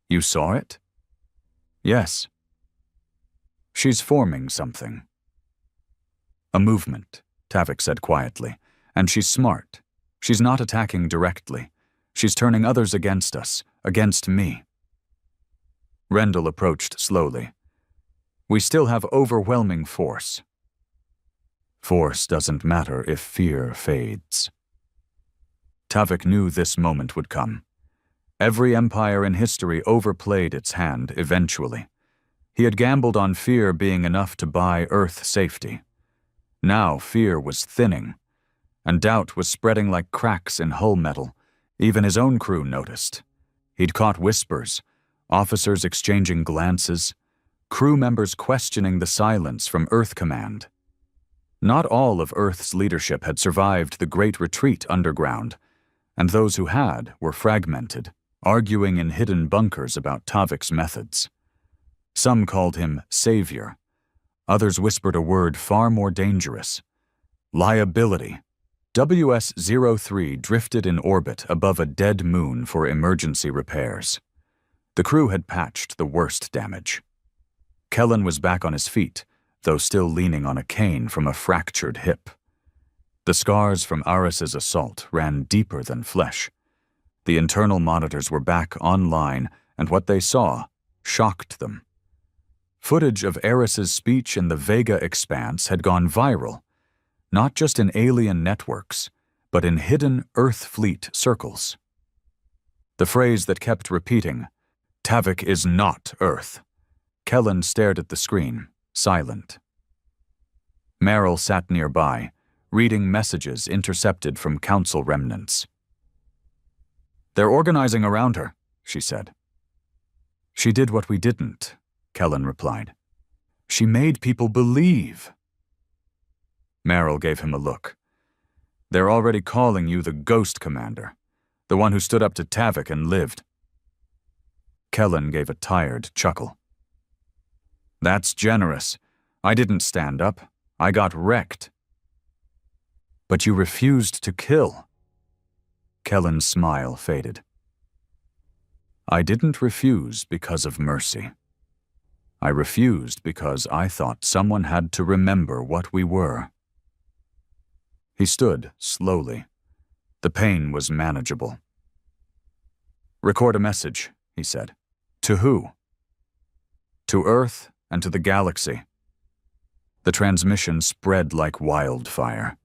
You saw it? Yes. She's forming something. A movement, Tavik said quietly, and she's smart. She's not attacking directly. She's turning others against us, against me. Rendell approached slowly. We still have overwhelming force. Force doesn't matter if fear fades. Tavik knew this moment would come. Every empire in history overplayed its hand eventually. He had gambled on fear being enough to buy Earth safety. Now fear was thinning, and doubt was spreading like cracks in hull metal. Even his own crew noticed. He'd caught whispers, officers exchanging glances, crew members questioning the silence from Earth Command. Not all of Earth's leadership had survived the Great Retreat underground, and those who had were fragmented, arguing in hidden bunkers about Tavik's methods. Some called him savior. Others whispered a word far more dangerous. Liability. WS-03 drifted in orbit above a dead moon for emergency repairs. The crew had patched the worst damage. Kellen was back on his feet, though still leaning on a cane from a fractured hip. The scars from Aris's assault ran deeper than flesh. The internal monitors were back online, and what they saw shocked them. Footage of Eris's speech in the Vega expanse had gone viral, not just in alien networks, but in hidden Earth fleet circles. The phrase that kept repeating, "Tavik is not Earth." Kellen stared at the screen, silent. Meryl sat nearby, reading messages intercepted from Council remnants. "They're organizing around her," she said. "She did what we didn't," Kellen replied. "She made people believe." Meryl gave him a look. "They're already calling you the Ghost Commander, the one who stood up to Tavik and lived." Kellen gave a tired chuckle. "That's generous. I didn't stand up. I got wrecked." "But you refused to kill." Kellen's smile faded. "I didn't refuse because of mercy. I refused because I thought someone had to remember what we were." He stood slowly. The pain was manageable. "Record a message," he said. "To who?" "To Earth and to the galaxy." The transmission spread like wildfire.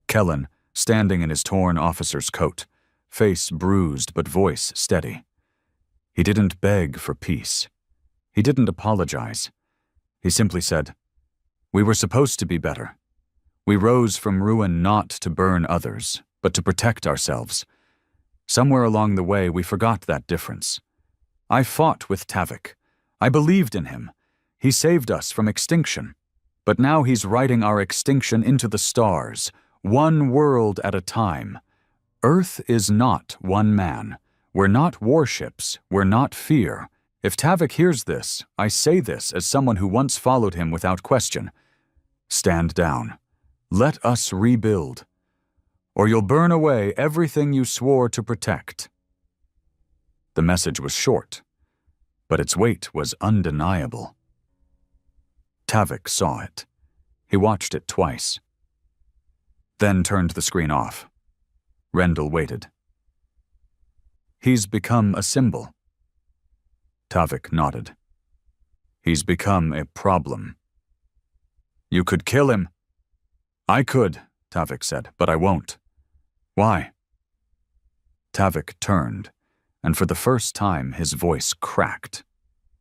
Kellen, standing in his torn officer's coat, face bruised but voice steady. He didn't beg for peace. He didn't apologize. He simply said, "We were supposed to be better. We rose from ruin not to burn others, but to protect ourselves. Somewhere along the way we forgot that difference. I fought with Tavik. I believed in him. He saved us from extinction. But now he's writing our extinction into the stars, one world at a time. Earth is not one man. We're not warships. We're not fear. If Tavik hears this, I say this as someone who once followed him without question. Stand down. Let us rebuild. Or you'll burn away everything you swore to protect." The message was short, but its weight was undeniable. Tavik saw it. He watched it twice. Then turned the screen off. Rendell waited. "He's become a symbol." Tavik nodded. "He's become a problem." "You could kill him." "I could," Tavik said, "but I won't." "Why?" Tavik turned, and for the first time his voice cracked,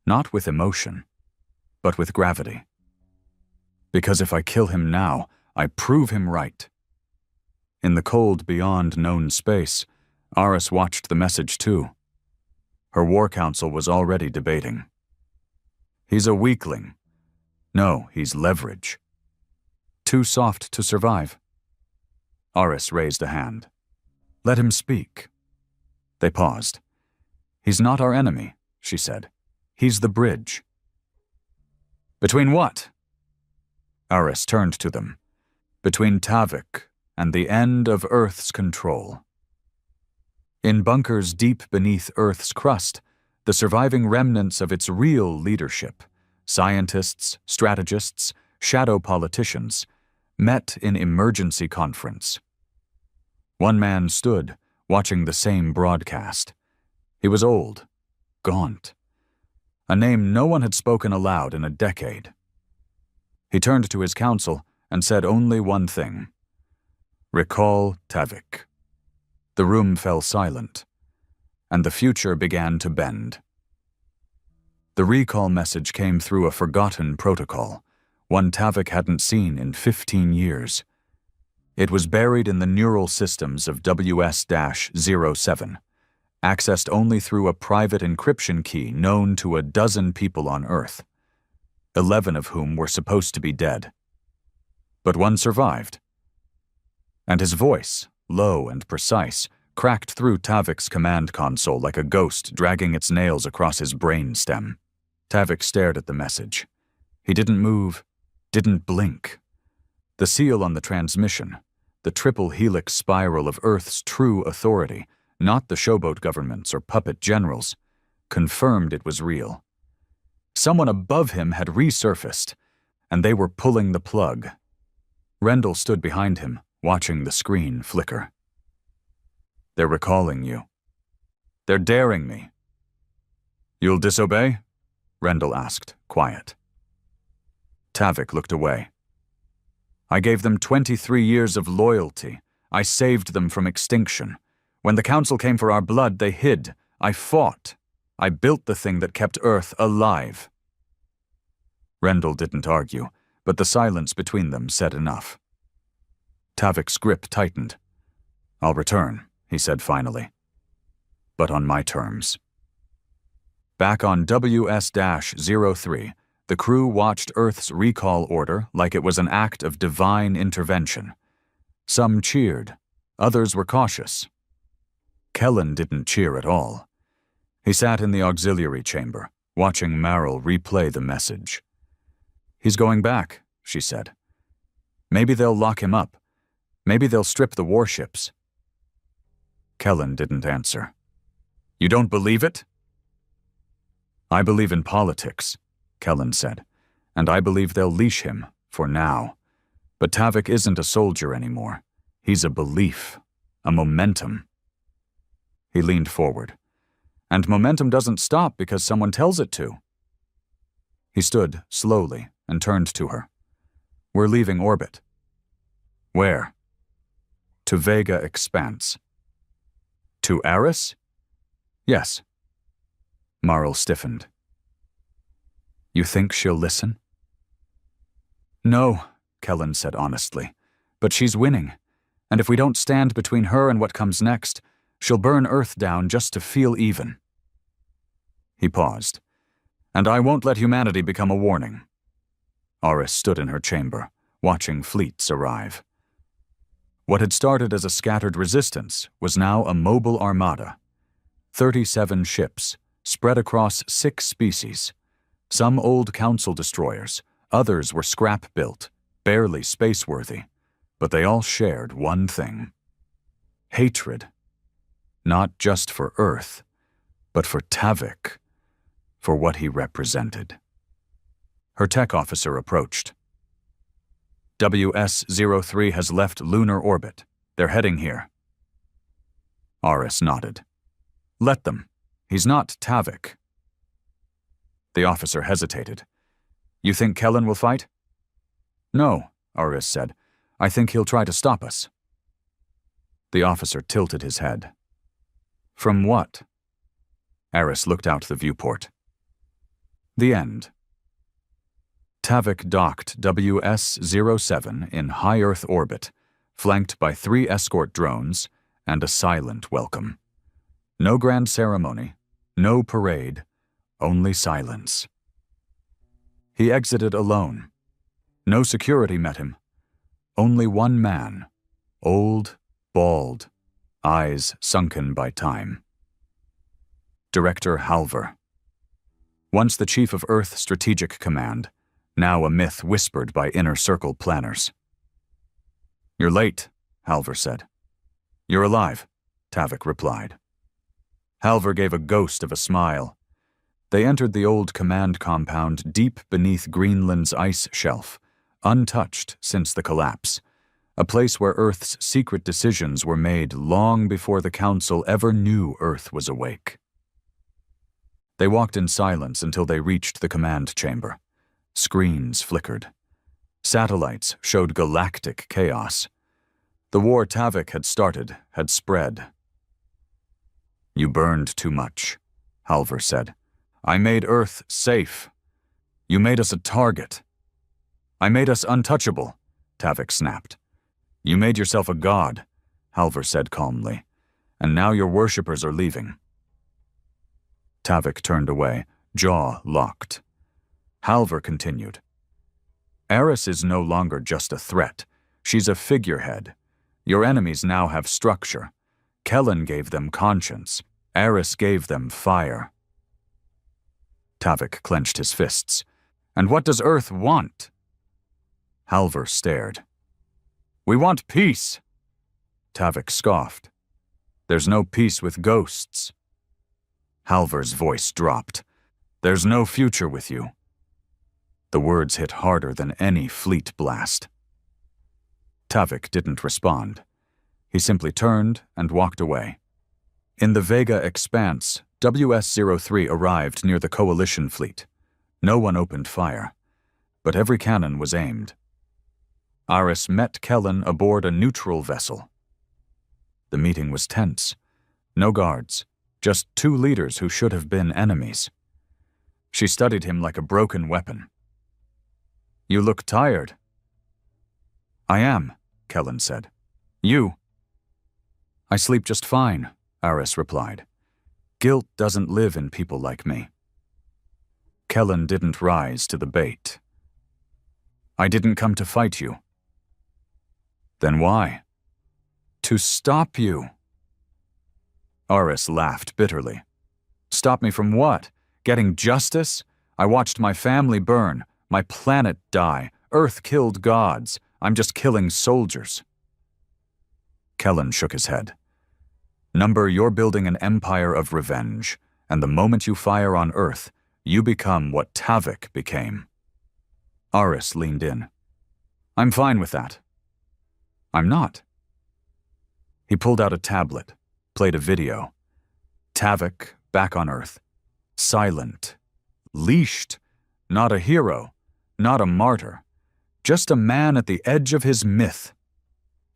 not with emotion, but with gravity. "Because if I kill him now, I prove him right." In the cold beyond known space, Aris watched the message too. Her war council was already debating. "He's a weakling. No, he's leverage. Too soft to survive." Aris raised a hand. "Let him speak." They paused. "He's not our enemy," she said. "He's the bridge." "Between what?" Aris turned to them. "Between Tavik and the end of Earth's control." In bunkers deep beneath Earth's crust, the surviving remnants of its real leadership, scientists, strategists, shadow politicians, met in emergency conference. One man stood, watching the same broadcast. He was old, gaunt, a name no one had spoken aloud in a decade. He turned to his council and said only one thing: "Recall Tavik." The room fell silent, and the future began to bend. The recall message came through a forgotten protocol, one Tavik hadn't seen in 15 years. It was buried in the neural systems of WS-07, accessed only through a private encryption key known to a dozen people on Earth, 11 of whom were supposed to be dead. But one survived. And his voice, low and precise, cracked through Tavik's command console like a ghost dragging its nails across his brain stem. Tavik stared at the message. He didn't move, didn't blink. The seal on the transmission, the triple helix spiral of Earth's true authority, not the showboat governments or puppet generals, confirmed it was real. Someone above him had resurfaced, and they were pulling the plug. Rendell stood behind him, watching the screen flicker. "They're recalling you. They're daring me." "You'll disobey?" Rendell asked, quiet. Tavik looked away. I gave them 23 years of loyalty. I saved them from extinction. When the Council came for our blood, they hid. I fought. I built the thing that kept Earth alive. Rendell didn't argue, but the silence between them said enough. Tavik's grip tightened. I'll return, he said finally. But on my terms. Back on WS-03, the crew watched Earth's recall order like it was an act of divine intervention. Some cheered, others were cautious. Kellen didn't cheer at all. He sat in the auxiliary chamber, watching Maril replay the message. He's going back, she said. Maybe they'll lock him up. Maybe they'll strip the warships. Kellen didn't answer. You don't believe it? I believe in politics, Kellen said, and I believe they'll leash him, for now. But Tavik isn't a soldier anymore. He's a belief, a momentum. He leaned forward. And momentum doesn't stop because someone tells it to. He stood slowly and turned to her. We're leaving orbit. Where? To Vega Expanse. To Eris? Yes. Maril stiffened. You think she'll listen? No, Kellen said honestly, but she's winning, and if we don't stand between her and what comes next, she'll burn Earth down just to feel even. He paused. And I won't let humanity become a warning. Eris stood in her chamber, watching fleets arrive. What had started as a scattered resistance was now a mobile armada. 37 ships, spread across 6 species. Some old Council destroyers, others were scrap-built, barely spaceworthy, but they all shared one thing. Hatred. Not just for Earth, but for Tavik, for what he represented. Her tech officer approached. WS-03 has left lunar orbit. They're heading here. Eris nodded. Let them. He's not Tavik. The officer hesitated. You think Kellen will fight? No, Eris said. I think he'll try to stop us. The officer tilted his head. From what? Eris looked out the viewport. The end. Tavik docked WS-07 in high Earth orbit, flanked by 3 escort drones and a silent welcome. No grand ceremony, no parade, only silence. He exited alone. No security met him. Only one man, old, bald, eyes sunken by time. Director Halver. Once the chief of Earth Strategic Command, now a myth whispered by inner circle planners. You're late, Halver said. You're alive, Tavik replied. Halver gave a ghost of a smile. They entered the old command compound deep beneath Greenland's ice shelf, untouched since the collapse, a place where Earth's secret decisions were made long before the Council ever knew Earth was awake. They walked in silence until they reached the command chamber. Screens flickered. Satellites showed galactic chaos. The war Tavik had started had spread. You burned too much, Halver said. I made Earth safe. You made us a target. I made us untouchable, Tavik snapped. You made yourself a god, Halver said calmly, and now your worshippers are leaving. Tavik turned away, jaw locked. Halver continued. Eris is no longer just a threat. She's a figurehead. Your enemies now have structure. Kellen gave them conscience. Eris gave them fire. Tavik clenched his fists. And what does Earth want? Halver stared. We want peace. Tavik scoffed. There's no peace with ghosts. Halver's voice dropped. There's no future with you. The words hit harder than any fleet blast. Tavik didn't respond. He simply turned and walked away. In the Vega Expanse, WS-03 arrived near the Coalition fleet. No one opened fire, but every cannon was aimed. Aris met Kellen aboard a neutral vessel. The meeting was tense. No guards, just two leaders who should have been enemies. She studied him like a broken weapon. "You look tired." "I am," Kellen said. "You?" "I sleep just fine," Aris replied. "Guilt doesn't live in people like me." Kellen didn't rise to the bait. "I didn't come to fight you." "Then why?" "To stop you." Aris laughed bitterly. "Stop me from what? Getting justice? I watched my family burn, my planet die, Earth killed gods. I'm just killing soldiers." Kellen shook his head. "Number, you're building an empire of revenge, and the moment you fire on Earth, you become what Tavik became." Aris leaned in. "I'm fine with that." "I'm not." He pulled out a tablet, played a video. Tavik, back on Earth. Silent. Leashed. Not a hero. Not a martyr. Just a man at the edge of his myth.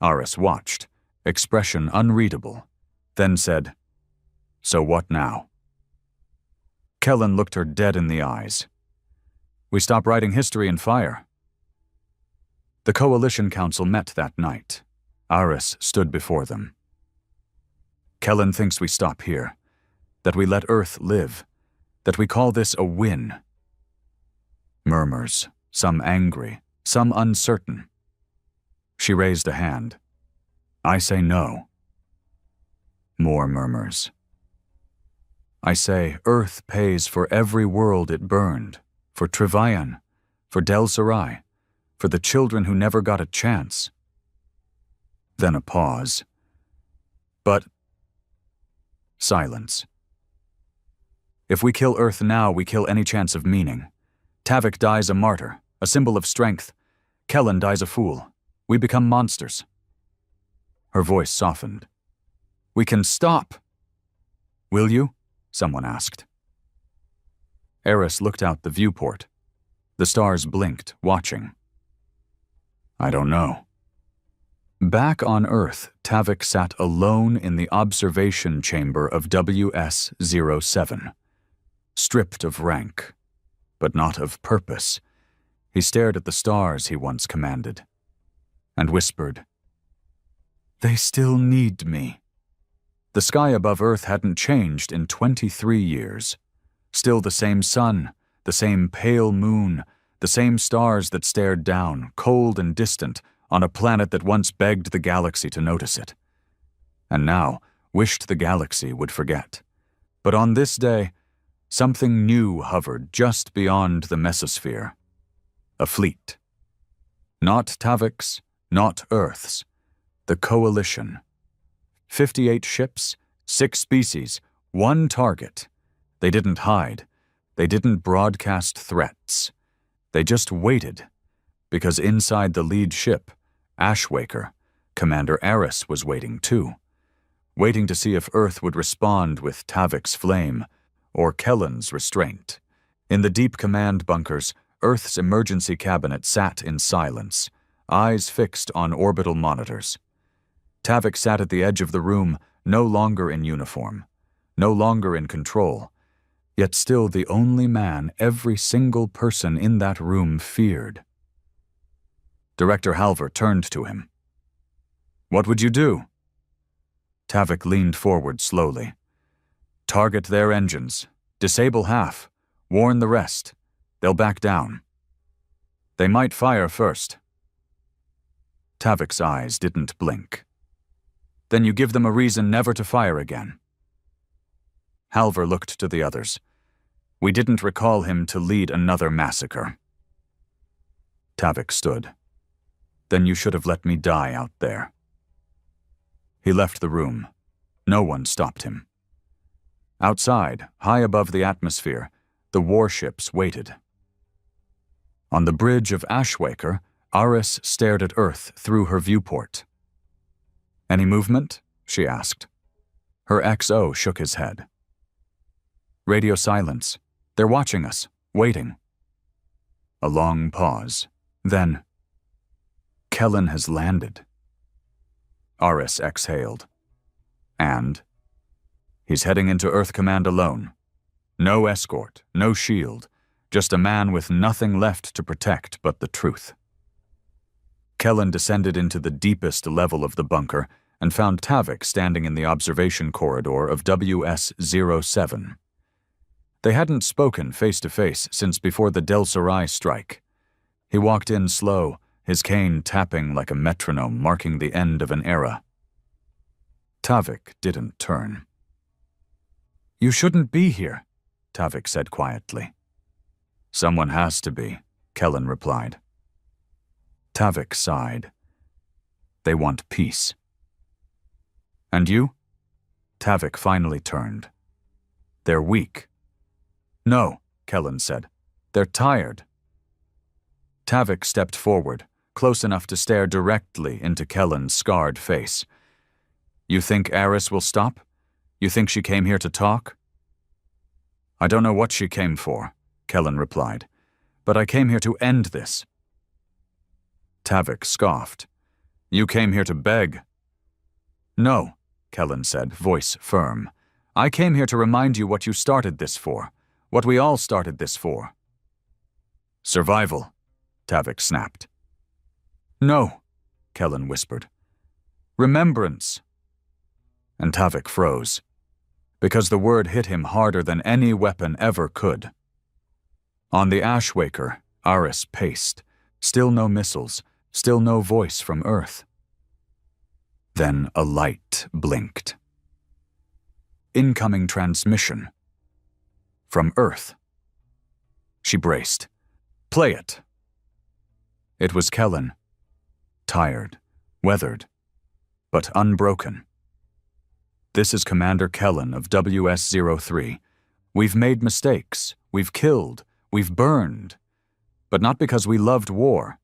Aris watched, expression unreadable, then said, "So what now?" Kellen looked her dead in the eyes. "We stop writing history in fire." The Coalition Council met that night. Aris stood before them. "Kellen thinks we stop here, that we let Earth live, that we call this a win." Murmurs, some angry, some uncertain. She raised a hand. "I say no." More murmurs. "I say Earth pays for every world it burned, for Trivian, for Del Sarai, for the children who never got a chance." Then a pause. "But—" Silence. "If we kill Earth now, we kill any chance of meaning. Tavik dies a martyr, a symbol of strength. Kellen dies a fool. We become monsters." Her voice softened. "We can stop." "Will you?" someone asked. Aris looked out the viewport. The stars blinked, watching. "I don't know." Back on Earth, Tavik sat alone in the observation chamber of WS-07. Stripped of rank, but not of purpose, he stared at the stars he once commanded, and whispered, "They still need me." The sky above Earth hadn't changed in 23 years. Still the same sun, the same pale moon, the same stars that stared down, cold and distant, on a planet that once begged the galaxy to notice it. And now wished the galaxy would forget. But on this day, something new hovered just beyond the mesosphere. A fleet. Not Tavik's, not Earth's. The Coalition. 58 ships, 6 species, 1 target. They didn't hide. They didn't broadcast threats. They just waited, because inside the lead ship, Ashwaker, Commander Aris was waiting too. Waiting to see if Earth would respond with Tavik's flame, or Kellen's restraint. In the deep command bunkers, Earth's emergency cabinet sat in silence, eyes fixed on orbital monitors. Tavik sat at the edge of the room, no longer in uniform, no longer in control, yet still the only man every single person in that room feared. Director Halver turned to him. "What would you do?" Tavik leaned forward slowly. "Target their engines. Disable half. Warn the rest. They'll back down. They might fire first." Tavik's eyes didn't blink. "Then you give them a reason never to fire again." Halver looked to the others. "We didn't recall him to lead another massacre." Tavik stood. "Then you should have let me die out there." He left the room. No one stopped him. Outside, high above the atmosphere, the warships waited. On the bridge of Ashwaker, Aris stared at Earth through her viewport. "Any movement?" she asked. Her XO shook his head. "Radio silence. They're watching us, waiting." A long pause. Then, Kellen has landed. Aris exhaled. And? He's heading into Earth Command alone. No escort, no shield, just a man with nothing left to protect but the truth. Kellen descended into the deepest level of the bunker and found Tavik standing in the observation corridor of WS-07. They hadn't spoken face-to-face since before the Del Sarai strike. He walked in slow, his cane tapping like a metronome marking the end of an era. Tavik didn't turn. "You shouldn't be here," Tavik said quietly. "Someone has to be," Kellen replied. Tavik sighed. "They want peace." "And you?" Tavik finally turned. "They're weak." "No," Kellen said. "They're tired." Tavik stepped forward, close enough to stare directly into Kellen's scarred face. "You think Aris will stop? You think she came here to talk?" "I don't know what she came for," Kellen replied, "but I came here to end this." Tavik scoffed. "You came here to beg." "No," Kellen said, voice firm. "I came here to remind you what you started this for, what we all started this for." "Survival," Tavik snapped. "No," Kellen whispered. "Remembrance." And Tavik froze, because the word hit him harder than any weapon ever could. On the Ashwaker, Aris paced. Still no missiles, still no voice from Earth. Then a light blinked. Incoming transmission. From Earth. She braced. "Play it." It was Kellen. Tired, weathered, but unbroken. "This is Commander Kellen of WS-03. We've made mistakes, we've killed, we've burned. But not because we loved war,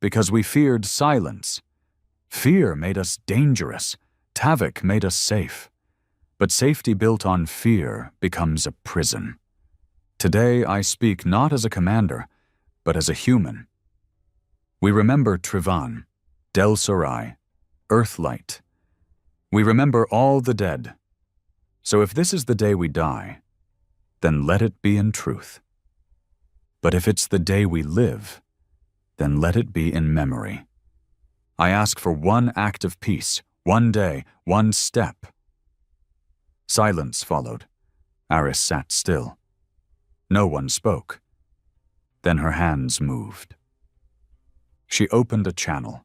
because we feared silence. Fear made us dangerous. Tavik made us safe. But safety built on fear becomes a prison. Today I speak not as a commander, but as a human. We remember Trivan, Del Sarai, Earthlight. We remember all the dead. So if this is the day we die, then let it be in truth. But if it's the day we live, then let it be in memory. I ask for one act of peace, one day, one step." Silence followed. Aris sat still. No one spoke. Then her hands moved. She opened a channel.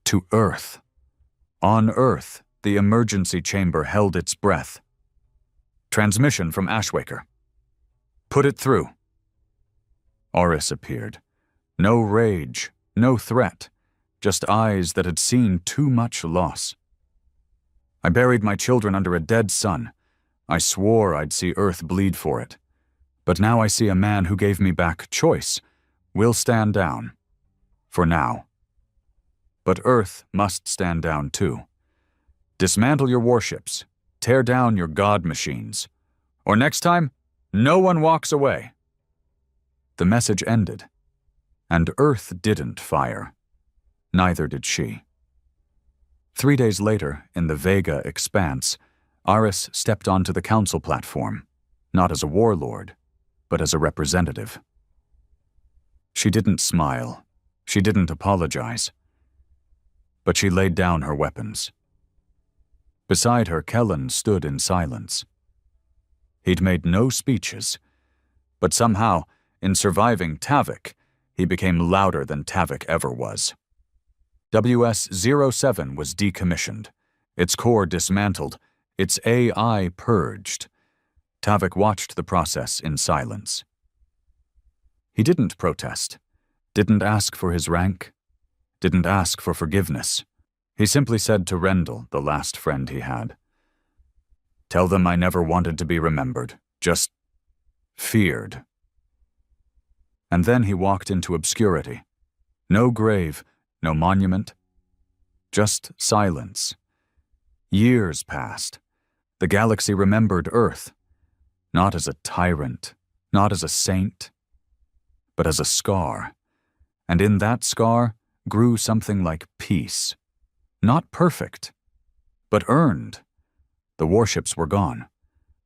To Earth. On Earth, the emergency chamber held its breath. "Transmission from Ashwaker. Put it through." Aris appeared. No rage, no threat, just eyes that had seen too much loss. "I buried my children under a dead sun. I swore I'd see Earth bleed for it. But now I see a man who gave me back choice. We'll stand down. For now. But Earth must stand down too. Dismantle your warships. Tear down your god machines. Or next time, no one walks away." The message ended. And Earth didn't fire. Neither did she. 3 days later, in the Vega expanse, Aris stepped onto the council platform, not as a warlord, but as a representative. She didn't smile. She didn't apologize. But she laid down her weapons. Beside her, Kellen stood in silence. He'd made no speeches, but somehow, in surviving Tavik, he became louder than Tavik ever was. WS-07 was decommissioned, its core dismantled, its AI purged. Tavik watched the process in silence. He didn't protest, didn't ask for his rank, didn't ask for forgiveness. He simply said to Rendell, the last friend he had, "Tell them I never wanted to be remembered, just feared." And then he walked into obscurity. No grave, no monument, just silence. Years passed. The galaxy remembered Earth, not as a tyrant, not as a saint, but as a scar. And in that scar grew something like peace. Not perfect, but earned. The warships were gone.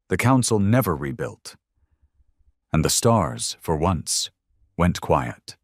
The Council never rebuilt. And the stars, for once, went quiet.